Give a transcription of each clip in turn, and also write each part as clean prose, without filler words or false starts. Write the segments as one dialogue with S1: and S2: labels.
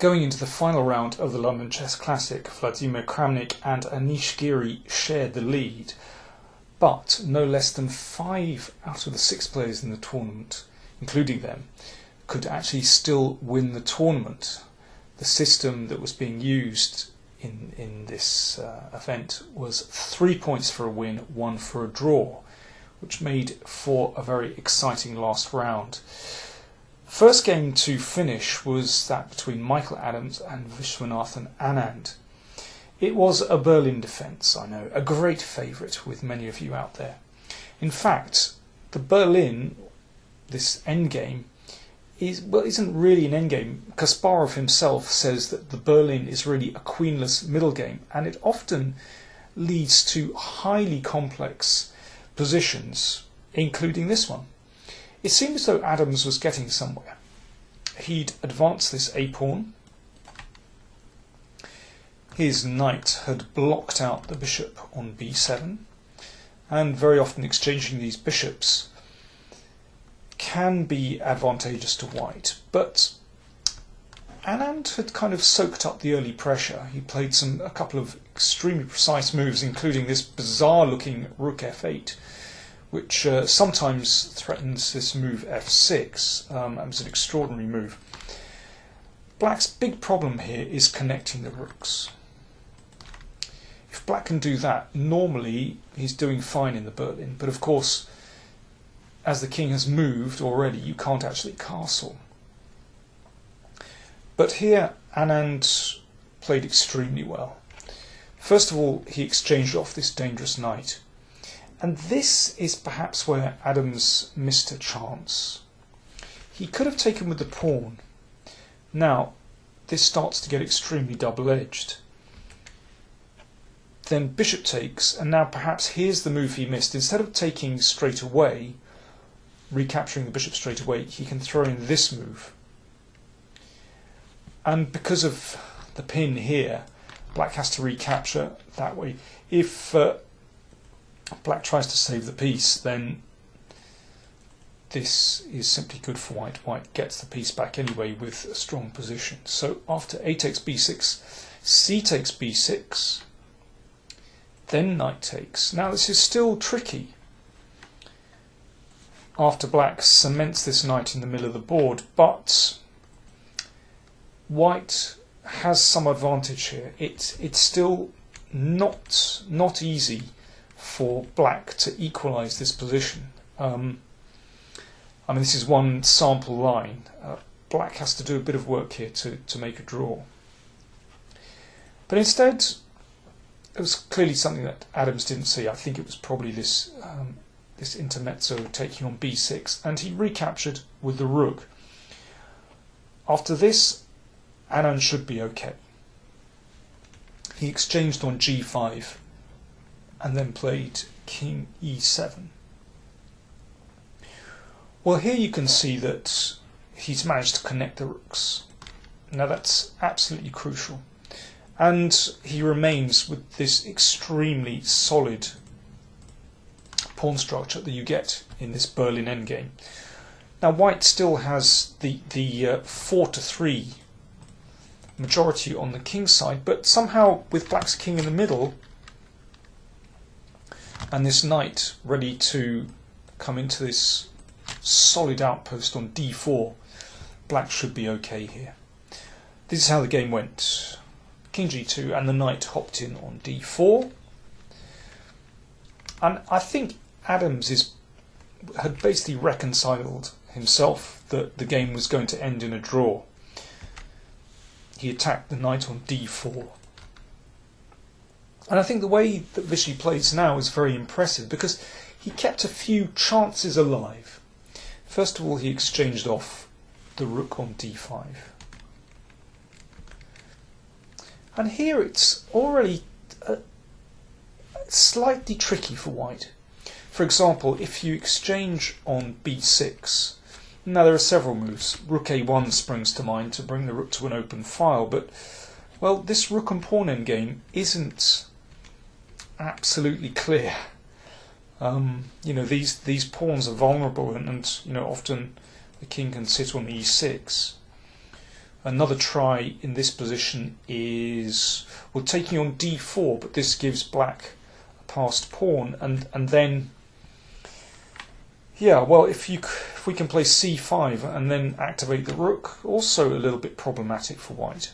S1: Going into the final round of the London Chess Classic, Vladimir Kramnik and Anish Giri shared the lead, but no less than 5 out of the 6 players in the tournament, including them, could actually still win the tournament. The system that was being used in this event was 3 points for a win, 1 for a draw, which made for a very exciting last round. First game to finish was that between Michael Adams and Viswanathan Anand. It was a Berlin defence, I know, a great favourite with many of you out there. In fact, the Berlin, this endgame, isn't really an endgame. Kasparov himself says that the Berlin is really a queenless middle game, and it often leads to highly complex positions, including this one. It seemed as though Adams was getting somewhere. He'd advanced this a-pawn. His knight had blocked out the bishop on b7, and very often exchanging these bishops can be advantageous to white. But Anand had kind of soaked up the early pressure. He played a couple of extremely precise moves, including this bizarre-looking rook f8, which sometimes threatens this move f6. It was an extraordinary move. Black's big problem here is connecting the rooks. If Black can do that, normally he's doing fine in the Berlin, but of course, as the king has moved already, you can't actually castle. But here, Anand played extremely well. First of all, he exchanged off this dangerous knight. And this is perhaps where Adams missed a chance. He could have taken with the pawn. Now, this starts to get extremely double-edged. Then bishop takes, and now perhaps here's the move he missed. Instead of taking straight away, recapturing the bishop straight away, he can throw in this move. And because of the pin here, Black has to recapture that way. If Black tries to save the piece, then this is simply good for white. White gets the piece back anyway with a strong position. So after a takes b6, c takes b6, then knight takes. Now this is still tricky. After Black cements this knight in the middle of the board, but white has some advantage here. It's still not easy for Black to equalise this position. I mean, this is one sample line. Black has to do a bit of work here to make a draw. But instead, it was clearly something that Adams didn't see. I think it was probably this intermezzo taking on b6, and he recaptured with the rook. After this, Anand should be okay. He exchanged on g5 and then played king e7. Well, here you can see that he's managed to connect the rooks. Now that's absolutely crucial. And he remains with this extremely solid pawn structure that you get in this Berlin endgame. Now white still has the 4-3 majority on the king's side, but somehow with Black's king in the middle and this knight ready to come into this solid outpost on d4, Black should be okay here. This is how the game went. King g2 and the knight hopped in on d4. And I think Adams had basically reconciled himself that the game was going to end in a draw. He attacked the knight on d4. And I think the way that Vishy plays now is very impressive because he kept a few chances alive. First of all, he exchanged off the rook on d5. And here it's already slightly tricky for white. For example, if you exchange on b6, now there are several moves. Rook a1 springs to mind to bring the rook to an open file, but well, this rook and pawn endgame isn't absolutely clear. These pawns are vulnerable, and often the king can sit on e6. Another try in this position is, well, taking on d4, but this gives black a passed pawn, and then, yeah, well, if we can play c5 and then activate the rook, also a little bit problematic for white.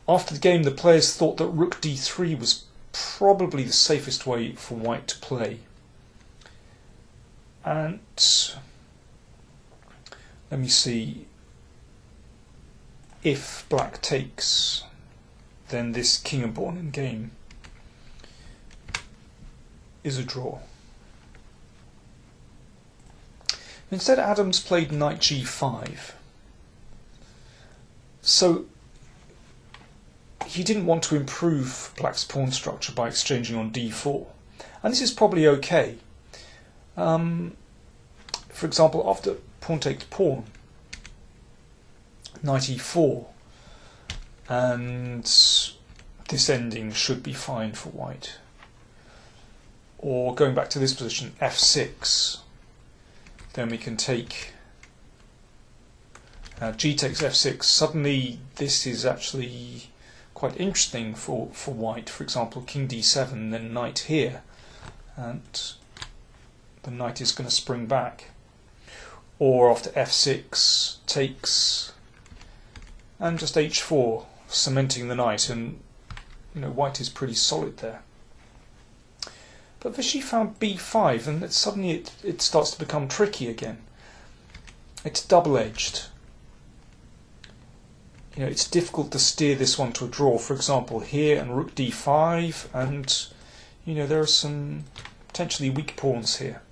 S1: After the game, the players thought that rook d3 was probably the safest way for white to play. And let me see. If black takes, then this king and pawn in game is a draw. Instead, Adams played knight g5. So he didn't want to improve black's pawn structure by exchanging on d4. And this is probably okay. For example, after pawn takes pawn, knight e4, and this ending should be fine for white. Or going back to this position, f6, then we can take g takes f6. Suddenly this is actually quite interesting for white. For example, king d7, then knight here, and the knight is going to spring back. Or after f6 takes, and just h4, cementing the knight, and white is pretty solid there. But Vichy found b5, and suddenly it starts to become tricky again. It's double-edged. It's difficult to steer this one to a draw. For example, here and rook d5, and there are some potentially weak pawns here.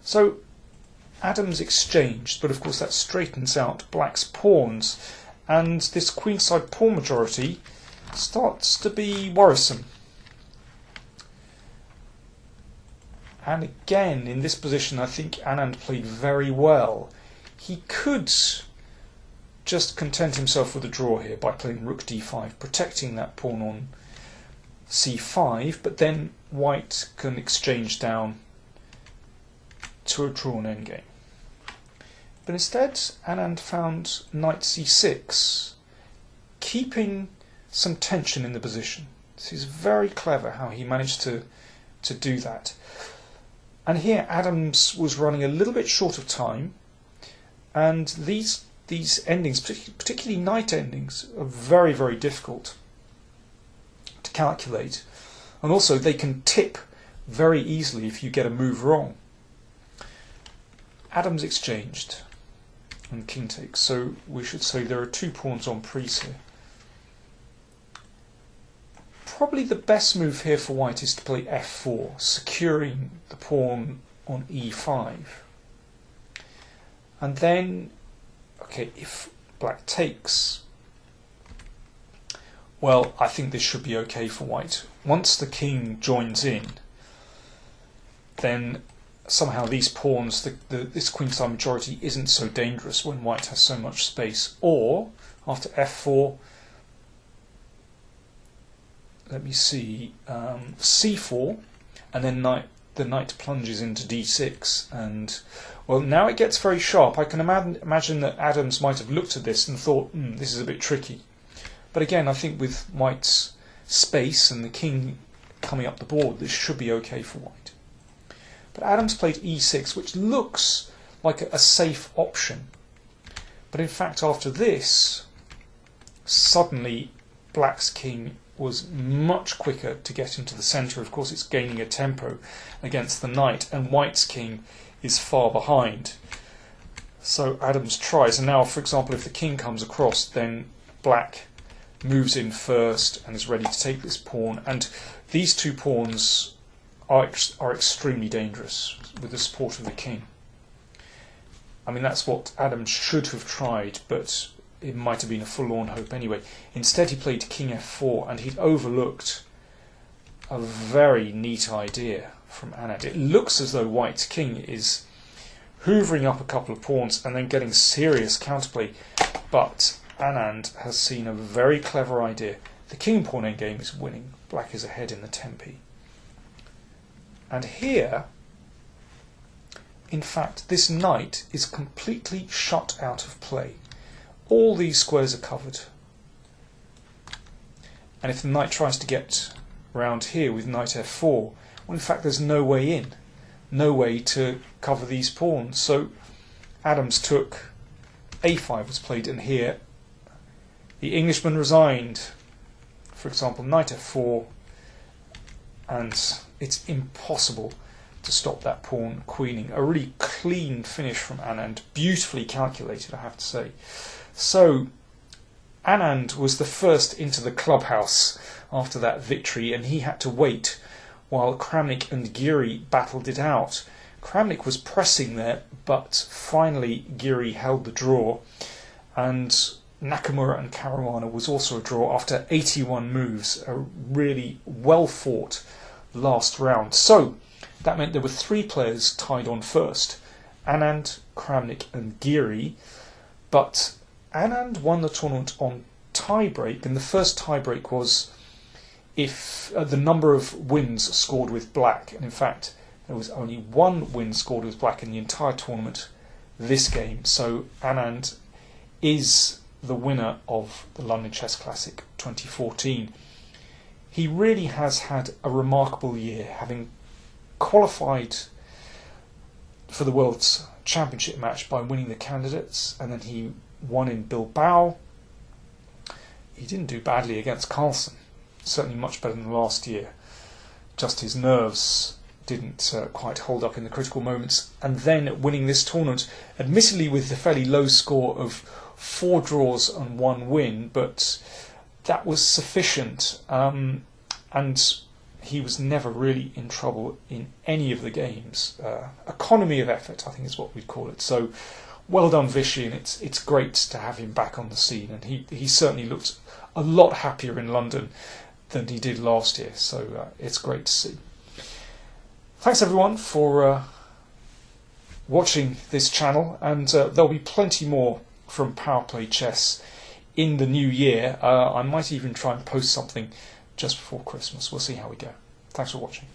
S1: So Adams exchanged, but of course that straightens out black's pawns, and this queenside pawn majority starts to be worrisome. And again, in this position, I think Anand played very well. He could just content himself with a draw here by playing rook d5, protecting that pawn on c5, but then white can exchange down to a drawn endgame. But instead, Anand found knight c6, keeping some tension in the position. This is very clever how he managed to do that. And here Adams was running a little bit short of time, and these endings, particularly knight endings, are very, very difficult to calculate. And also they can tip very easily if you get a move wrong. Adams exchanged, and king takes. So we should say there are two pawns on prise here. Probably the best move here for white is to play f4, securing the pawn on e5. And then, okay, if black takes, well, I think this should be okay for white. Once the king joins in, then somehow these pawns, this queenside majority isn't so dangerous when white has so much space. Or, after f4, let me see, c4, and then the knight plunges into d6, and well, now it gets very sharp. I can imagine that Adams might have looked at this and thought, this is a bit tricky. But again, I think with white's space and the king coming up the board, this should be okay for white. But Adams played e6, which looks like a safe option. But in fact, after this, suddenly black's king was much quicker to get into the centre. Of course, it's gaining a tempo against the knight, and white's king is far behind. So Adams tries, and now, for example, if the king comes across, then black moves in first and is ready to take this pawn, and these two pawns are extremely dangerous with the support of the king. I mean, that's what Adams should have tried, but it might have been a forlorn hope anyway. Instead, he played king f4, and he'd overlooked a very neat idea from Anand. It looks as though white's king is hoovering up a couple of pawns and then getting serious counterplay, but Anand has seen a very clever idea. The king pawn endgame is winning. Black is ahead in the tempi. And here, in fact, this knight is completely shut out of play. all these squares are covered. And if the knight tries to get round here with knight f4, well, in fact, there's no way in, no way to cover these pawns. So Adams took, a5 was played, and here the Englishman resigned. For example, knight f4, and it's impossible to stop that pawn queening. A really clean finish from Anand, beautifully calculated, I have to say. So Anand was the first into the clubhouse after that victory, and he had to wait while Kramnik and Giri battled it out. Kramnik was pressing there, but finally Giri held the draw, and Nakamura and Caruana was also a draw after 81 moves, a really well fought last round. So that meant there were 3 players tied on first, Anand, Kramnik and Giri, but Anand won the tournament on tiebreak, and the first tiebreak was if the number of wins scored with black, and in fact there was only 1 win scored with black in the entire tournament this game. So Anand is the winner of the London Chess Classic 2014. He really has had a remarkable year, having qualified for the World's Championship match by winning the candidates, and then he won in Bilbao. He didn't do badly against Carlsen, certainly much better than last year. Just his nerves didn't quite hold up in the critical moments, and then winning this tournament, admittedly with a fairly low score of 4 draws and 1 win, but that was sufficient, and he was never really in trouble in any of the games. Economy of effort, I think is what we'd call it. So well done, Vishy, and it's great to have him back on the scene, and he certainly looked a lot happier in London than he did last year, so it's great to see. Thanks everyone for watching this channel, and there'll be plenty more from Power Play Chess in the new year. I might even try and post something just before Christmas. We'll see how we go. Thanks for watching.